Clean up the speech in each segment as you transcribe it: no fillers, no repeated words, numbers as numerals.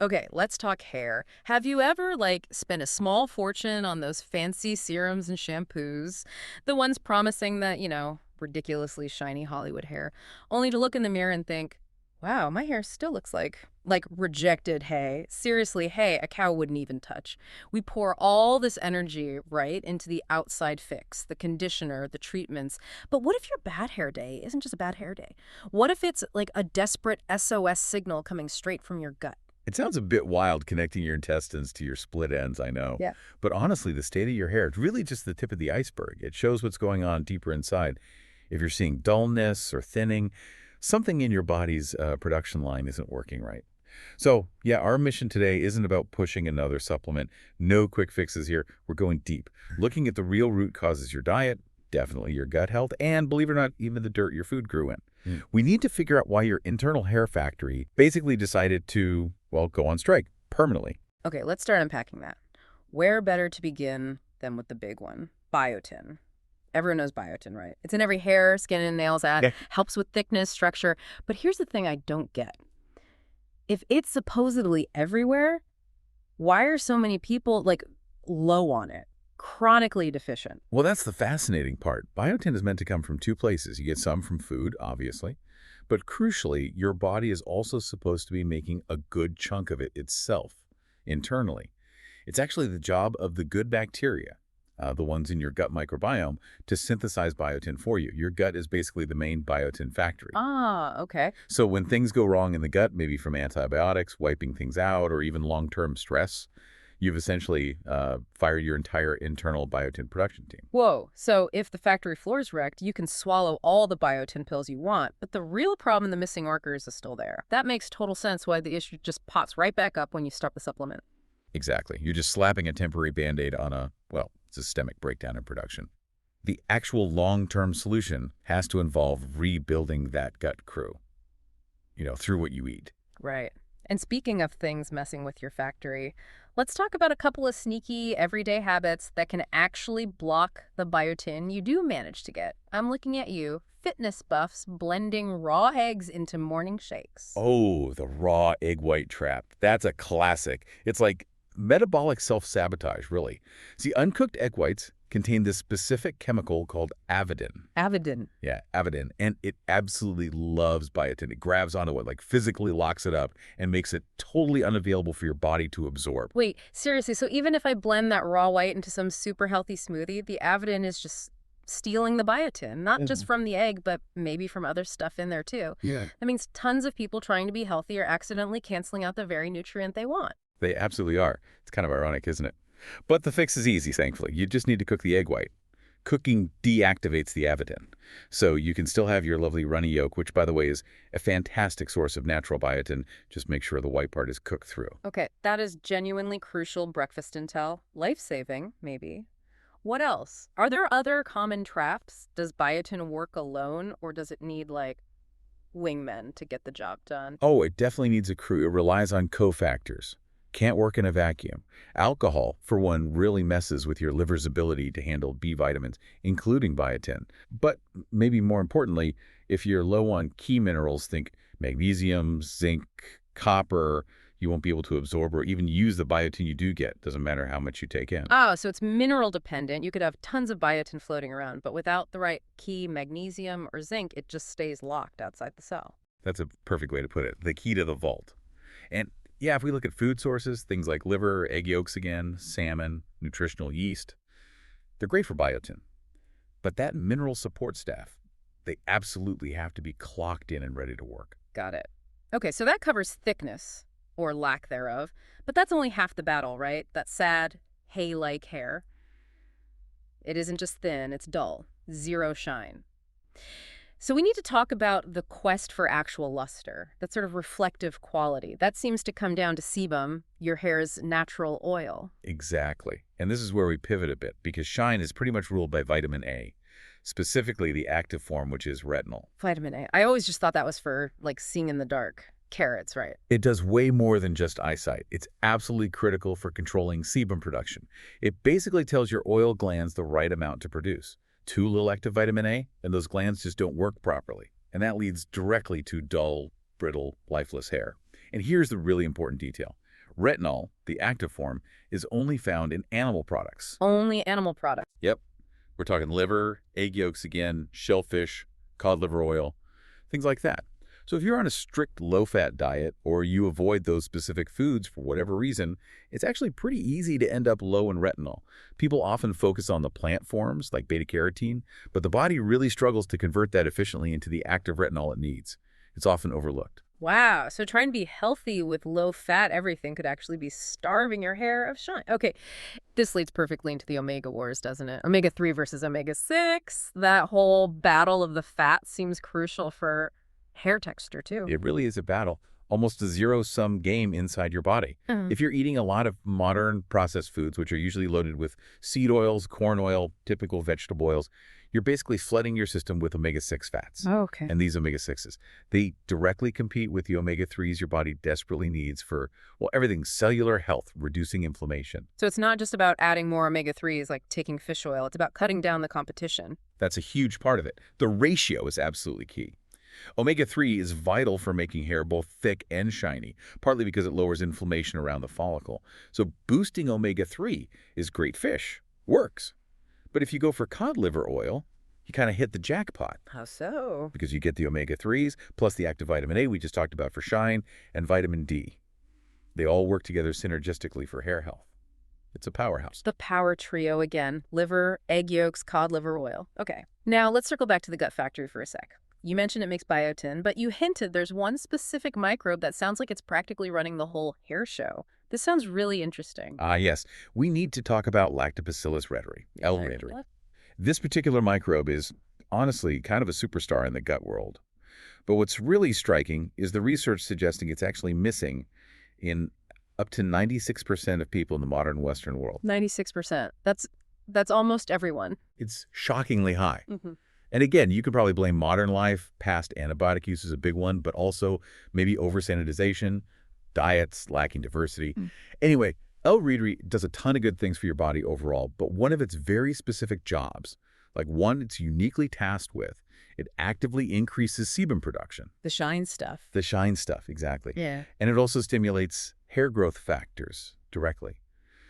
Okay, let's talk hair. Have you ever, spent a small fortune on those fancy serums and shampoos? The ones promising that, ridiculously shiny Hollywood hair, only to look in the mirror and think, wow, my hair still looks like rejected hay. Seriously, hay a cow wouldn't even touch. We pour all this energy, right, into the outside fix, the conditioner, the treatments. But what if your bad hair day isn't just a bad hair day? What if it's like a desperate SOS signal coming straight from your gut? It sounds a bit wild connecting your intestines to your split ends, I know. Yeah. But honestly, the state of your hair is really just the tip of the iceberg. It shows what's going on deeper inside. If you're seeing dullness or thinning, something in your body's production line isn't working right. So, yeah, our mission today isn't about pushing another supplement. No quick fixes here. We're going deep, looking at the real root causes your diet, definitely your gut health, and believe it or not, even the dirt your food grew in. We need to figure out why your internal hair factory basically decided to, well, go on strike permanently. Okay, let's start unpacking that. Where better to begin than with the big one? Biotin. Everyone knows biotin, right? It's in every hair, skin, and nails ad. Yeah. Helps with thickness, structure. But here's the thing I don't get. If it's supposedly everywhere, why are so many people, low on it? Chronically deficient. Well, that's the fascinating part. Biotin is meant to come from two places. You get some from food, obviously, but crucially, your body is also supposed to be making a good chunk of it itself, internally. It's actually the job of the good bacteria, the ones in your gut microbiome, to synthesize biotin for you. Your gut is basically the main biotin factory. Ah, okay. So when things go wrong in the gut, maybe from antibiotics, wiping things out, or even long-term stress, you've essentially fired your entire internal biotin production team. Whoa, so if the factory floor is wrecked, you can swallow all the biotin pills you want, but the real problem, the missing workers, is still there. That makes total sense why the issue just pops right back up when you start the supplement. Exactly. You're just slapping a temporary Band-Aid on a, well, systemic breakdown in production. The actual long-term solution has to involve rebuilding that gut crew, through what you eat. Right. And speaking of things messing with your factory, let's talk about a couple of sneaky everyday habits that can actually block the biotin you do manage to get. I'm looking at you, fitness buffs blending raw eggs into morning shakes. Oh, the raw egg white trap. That's a classic. It's like metabolic self-sabotage, really. See, uncooked egg whites contain this specific chemical called avidin. Avidin. Yeah, avidin. And it absolutely loves biotin. It grabs onto it, physically locks it up and makes it totally unavailable for your body to absorb. Wait, seriously, so even if I blend that raw white into some super healthy smoothie, the avidin is just stealing the biotin, not just from the egg, but maybe from other stuff in there too. Yeah. That means tons of people trying to be healthy are accidentally canceling out the very nutrient they want. They absolutely are. It's kind of ironic, isn't it? But the fix is easy, thankfully. You just need to cook the egg white. Cooking deactivates the avidin. So you can still have your lovely runny yolk, which, by the way, is a fantastic source of natural biotin. Just make sure the white part is cooked through. Okay, that is genuinely crucial breakfast intel. Life-saving, maybe. What else? Are there other common traps? Does biotin work alone, or does it need, wingmen to get the job done? Oh, it definitely needs a crew. It relies on cofactors. Can't work in a vacuum. Alcohol, for one, really messes with your liver's ability to handle B vitamins, including biotin. But maybe more importantly, if you're low on key minerals, think magnesium, zinc, copper, you won't be able to absorb or even use the biotin you do get. Doesn't matter how much you take in. Oh, so it's mineral dependent. You could have tons of biotin floating around, but without the right key magnesium or zinc, it just stays locked outside the cell. That's a perfect way to put it. The key to the vault. And yeah, if we look at food sources, things like liver, egg yolks again, salmon, nutritional yeast, they're great for biotin. But that mineral support staff, they absolutely have to be clocked in and ready to work. Got it. Okay, so that covers thickness, or lack thereof, but that's only half the battle, right? That sad, hay-like hair. It isn't just thin, it's dull. Zero shine. So we need to talk about the quest for actual luster, that sort of reflective quality. That seems to come down to sebum, your hair's natural oil. Exactly. And this is where we pivot a bit, because shine is pretty much ruled by vitamin A, specifically the active form, which is retinol. Vitamin A. I always just thought that was for, seeing in the dark. Carrots, right? It does way more than just eyesight. It's absolutely critical for controlling sebum production. It basically tells your oil glands the right amount to produce. Too little active vitamin A, and those glands just don't work properly. And that leads directly to dull, brittle, lifeless hair. And here's the really important detail. Retinol, the active form, is only found in animal products. Only animal products. Yep. We're talking liver, egg yolks again, shellfish, cod liver oil, things like that. So if you're on a strict low-fat diet or you avoid those specific foods for whatever reason, it's actually pretty easy to end up low in retinol. People often focus on the plant forms like beta-carotene, but the body really struggles to convert that efficiently into the active retinol it needs. It's often overlooked. Wow, so trying to be healthy with low-fat everything could actually be starving your hair of shine. Okay, this leads perfectly into the omega wars, doesn't it? Omega-3 versus omega-6. That whole battle of the fat seems crucial for hair texture, too. It really is a battle, almost a zero-sum game inside your body. If you're eating a lot of modern processed foods, which are usually loaded with seed oils, corn oil, typical vegetable oils, you're basically flooding your system with omega-6 fats. Okay. And these omega-6s, they directly compete with the omega-3s your body desperately needs for, well, everything cellular health, reducing inflammation. So it's not just about adding more omega-3s like taking fish oil. It's about cutting down the competition. That's a huge part of it. The ratio is absolutely key. Omega-3 is vital for making hair both thick and shiny, partly because it lowers inflammation around the follicle. So boosting omega-3 is great fish. Works. But if you go for cod liver oil, you kind of hit the jackpot. How so? Because you get the omega-3s, plus the active vitamin A we just talked about for shine, and vitamin D. They all work together synergistically for hair health. It's a powerhouse. The power trio again. Liver, egg yolks, cod liver oil. Okay. Now let's circle back to the gut factory for a sec. You mentioned it makes biotin, but you hinted there's one specific microbe that sounds like it's practically running the whole hair show. This sounds really interesting. Yes. We need to talk about Lactobacillus rhetri, L. rhetri. This particular microbe is, honestly, kind of a superstar in the gut world. But what's really striking is the research suggesting it's actually missing in up to 96% of people in the modern Western world. 96%. That's almost everyone. It's shockingly high. Mm-hmm. And again, you could probably blame modern life, past antibiotic use is a big one, but also maybe over-sanitization, diets, lacking diversity. Anyway, L. reuteri does a ton of good things for your body overall, but one of its very specific jobs, like one it's uniquely tasked with, it actively increases sebum production. The shine stuff. The shine stuff, exactly. Yeah. And it also stimulates hair growth factors directly.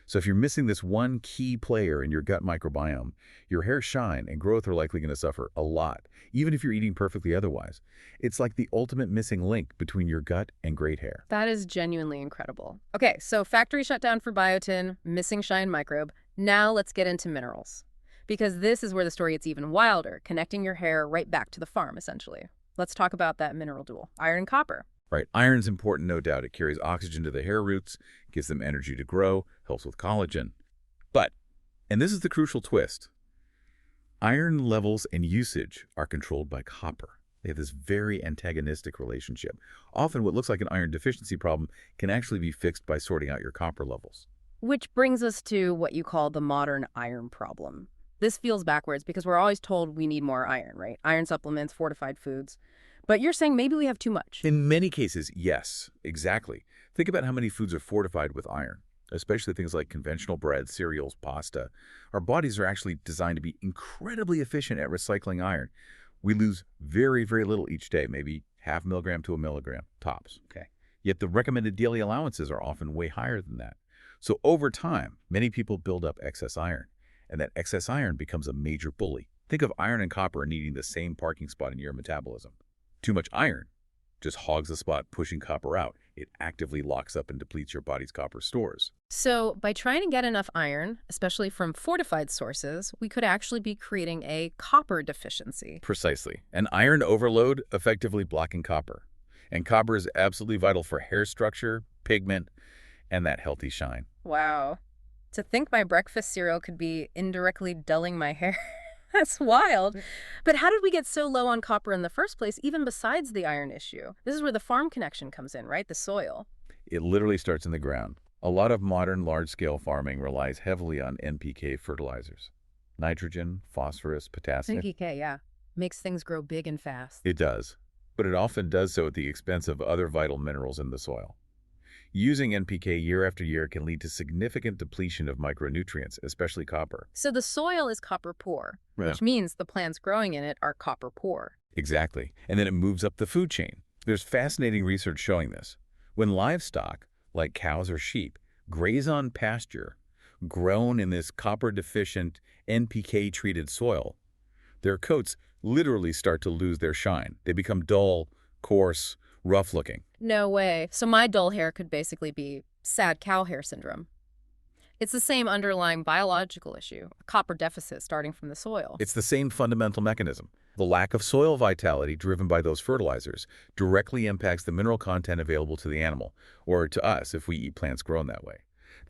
So if you're missing this one key player in your gut microbiome, your hair shine and growth are likely going to suffer a lot, even if you're eating perfectly otherwise. It's like the ultimate missing link between your gut and great hair. That is genuinely incredible. Okay, so factory shutdown for biotin, missing shine microbe. Now let's get into minerals. Because this is where the story gets even wilder, connecting your hair right back to the farm, essentially. Let's talk about that mineral duel, iron and copper. Right. Iron's important, no doubt. It carries oxygen to the hair roots, gives them energy to grow, helps with collagen. But, and this is the crucial twist, iron levels and usage are controlled by copper. They have this very antagonistic relationship. Often what looks like an iron deficiency problem can actually be fixed by sorting out your copper levels. Which brings us to what you call the modern iron problem. This feels backwards because we're always told we need more iron, right? Iron supplements, fortified foods. But you're saying maybe we have too much. In many cases, yes, exactly. Think about how many foods are fortified with iron, especially things like conventional bread, cereals, pasta. Our bodies are actually designed to be incredibly efficient at recycling iron. We lose very, very little each day, maybe half milligram to a milligram, tops. Okay. Yet the recommended daily allowances are often way higher than that. So over time, many people build up excess iron, and that excess iron becomes a major bully. Think of iron and copper needing the same parking spot in your metabolism. Too much iron just hogs the spot, pushing copper out. It actively locks up and depletes your body's copper stores. So by trying to get enough iron, especially from fortified sources, we could actually be creating a copper deficiency. Precisely. An iron overload effectively blocking copper. And copper is absolutely vital for hair structure, pigment, and that healthy shine. Wow. To think my breakfast cereal could be indirectly dulling my hair. That's wild. But how did we get so low on copper in the first place, even besides the iron issue? This is where the farm connection comes in, right? The soil. It literally starts in the ground. A lot of modern large-scale farming relies heavily on NPK fertilizers. Nitrogen, phosphorus, potassium. NPK, yeah. Makes things grow big and fast. It does. But it often does so at the expense of other vital minerals in the soil. Using NPK year after year can lead to significant depletion of micronutrients, especially copper. So the soil is copper poor, which means the plants growing in it are copper poor. Exactly. And then it moves up the food chain. There's fascinating research showing this. When livestock, like cows or sheep, graze on pasture grown in this copper-deficient, NPK-treated soil, their coats literally start to lose their shine. They become dull, coarse, rough-looking. No way. So my dull hair could basically be sad cow hair syndrome. It's the same underlying biological issue, a copper deficit starting from the soil. It's the same fundamental mechanism. The lack of soil vitality driven by those fertilizers directly impacts the mineral content available to the animal, or to us if we eat plants grown that way.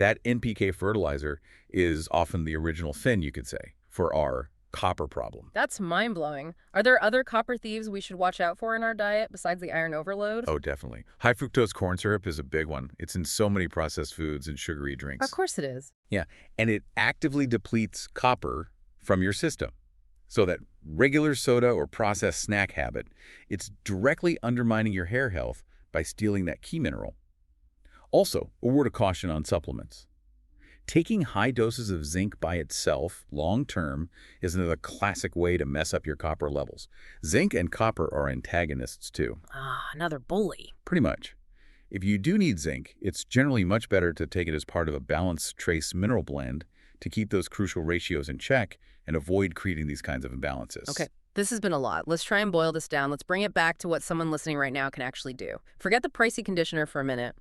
That NPK fertilizer is often the original sin, you could say, for our copper problem. That's mind-blowing. Are there other copper thieves we should watch out for in our diet besides the iron overload? Oh, definitely. High fructose corn syrup is a big one. It's in so many processed foods and sugary drinks. Of course it is. Yeah, and it actively depletes copper from your system. So that regular soda or processed snack habit, it's directly undermining your hair health by stealing that key mineral. Also, a word of caution on supplements. Taking high doses of zinc by itself, long-term, is another classic way to mess up your copper levels. Zinc and copper are antagonists, too. Ah, another bully. Pretty much. If you do need zinc, it's generally much better to take it as part of a balanced trace mineral blend to keep those crucial ratios in check and avoid creating these kinds of imbalances. Okay, this has been a lot. Let's try and boil this down. Let's bring it back to what someone listening right now can actually do. Forget the pricey conditioner for a minute.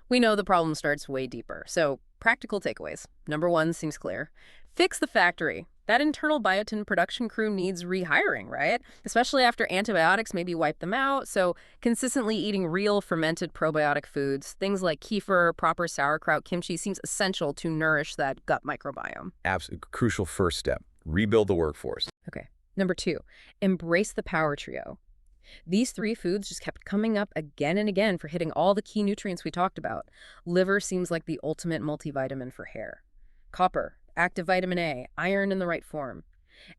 We know the problem starts way deeper. So, practical takeaways. Number one seems clear. Fix the factory. That internal biotin production crew needs rehiring, right? Especially after antibiotics maybe wipe them out. So consistently eating real fermented probiotic foods, things like kefir, proper sauerkraut, kimchi, seems essential to nourish that gut microbiome. Absolutely crucial first step. Rebuild the workforce. Okay. Number two, embrace the power trio. These three foods just kept coming up again and again for hitting all the key nutrients we talked about. Liver seems like the ultimate multivitamin for hair. Copper, active vitamin A, iron in the right form.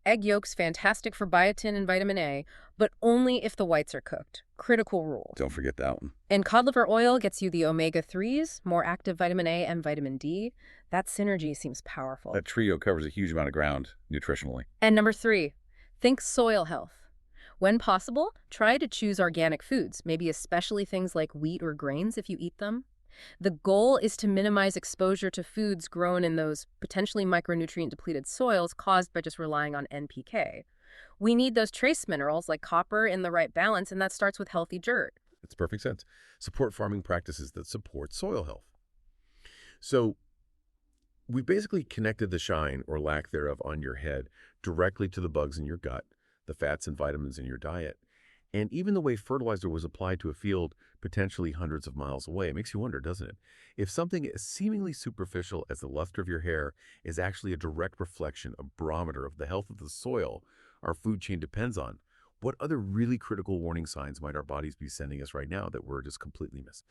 Egg yolks, fantastic for biotin and vitamin A, but only if the whites are cooked. Critical rule. Don't forget that one. And cod liver oil gets you the omega-3s, more active vitamin A and vitamin D. That synergy seems powerful. That trio covers a huge amount of ground nutritionally. And number three, think soil health. When possible, try to choose organic foods, maybe especially things like wheat or grains if you eat them. The goal is to minimize exposure to foods grown in those potentially micronutrient-depleted soils caused by just relying on NPK. We need those trace minerals like copper in the right balance, and that starts with healthy dirt. It's perfect sense. Support farming practices that support soil health. So we basically connected the shine or lack thereof on your head directly to the bugs in your gut, the fats and vitamins in your diet, and even the way fertilizer was applied to a field potentially hundreds of miles away. It makes you wonder, doesn't it? If something as seemingly superficial as the luster of your hair is actually a direct reflection, a barometer of the health of the soil our food chain depends on, what other really critical warning signs might our bodies be sending us right now that we're just completely missing?